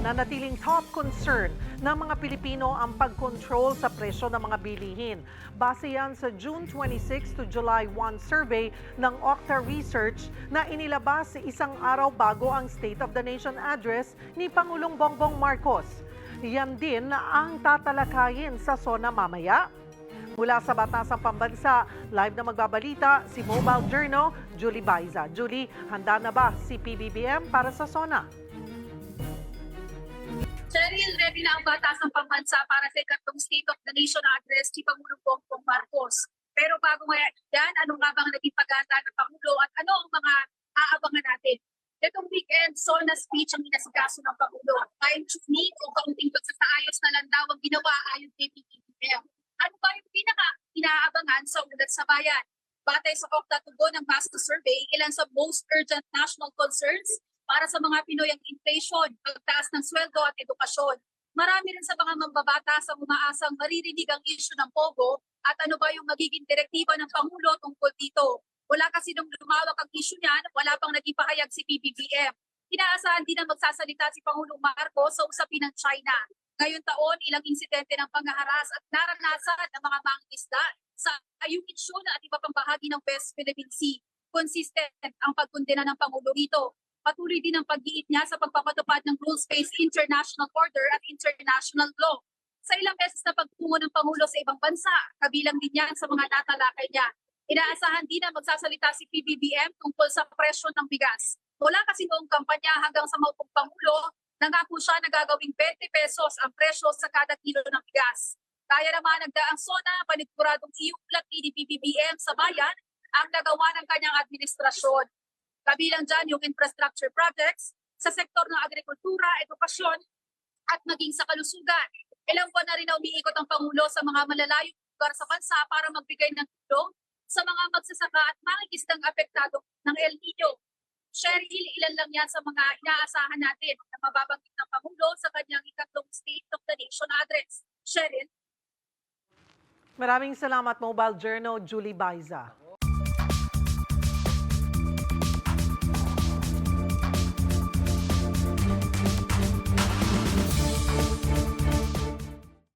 nananatiling top concern ng mga Pilipino ang pag-control sa presyo ng mga bilihin. Base yan sa June 26 to July 1 survey ng Octa Research na inilabas isang araw bago ang State of the Nation address ni Pangulong Bongbong Marcos. Yan din ang tatalakayin sa SONA mamaya. Mula sa Batasang Pambansa, live na magbabalita si Mobile Journal, Julie Baiza. Julie, handa na ba si PBBM para sa SONA? Cheryl, ready na ang Batasang Pambansa para sa ikatlong State of the Nation address ni Pangulong Bongbong Marcos. Pero bago nga yan, ano nga bang naging paghahanda ng Pangulo at ano ang mga aabangan natin? Itong weekend, SONA speech ang inasikaso ng Pangulo. Fine-tuning o kaunting pagsasaayos na lang daw ang ginawa ayon kay PBBM. Ano ba yung pinaka-inaabangan sa ulat sa bayan? Batay sa Octa tugon ng Basto Survey, ilan sa most urgent national concerns para sa mga Pinoy ang inflation, pagtaas ng sweldo at edukasyon. Marami rin sa mga mambabatas ang umaasang maririnig ang issue ng POGO at ano ba yung magiging direktiba ng Pangulo tungkol dito. Wala kasi nung lumawak ang issue niyan, wala pang naging pahayag si PBBM. Inaasahan din na magsasalita si Pangulong Marcos sa usapin ng China. Ngayong taon, ilang insidente ng panghaharas at naranasan ng mga mangingisda sa Ayungin at iba pang bahagi ng West Philippine Sea. Consistent ang pagkondena ng Pangulo rito. Patuloy din ang pag-iit niya sa pagpapatupad ng rules-based international order at international law. Sa ilang beses na pagtungo ng Pangulo sa ibang bansa, kabilang din yan sa mga natalakay niya. Inaasahan din na magsasalita si PBBM tungkol sa presyo ng bigas. Mula kasi noong kampanya hanggang sa maupong Pangulo, nangako siya na gagawing 20 pesos ang presyo sa kada kilo ng bigas. Kaya naman nagdaang SONA, paniguradong iulat ni PBBM sa bayan ang nagawa ng kanyang administrasyon. Kabilang dyan yung infrastructure projects sa sektor ng agrikultura, edukasyon at maging sa kalusugan. Ilang buwan na rin na umiikot ang Pangulo sa mga malalayong lugar sa bansa para magbigay ng tulong sa mga magsasaka at mangingisdang apektado ng El Nino. Cheryl, ilan lang yan sa mga inaasahan natin na mababanggit ng Pangulo sa kanyang ikatlong State of the Nation address. Cheryl? Maraming salamat, Mobile Journal, Julie Baiza.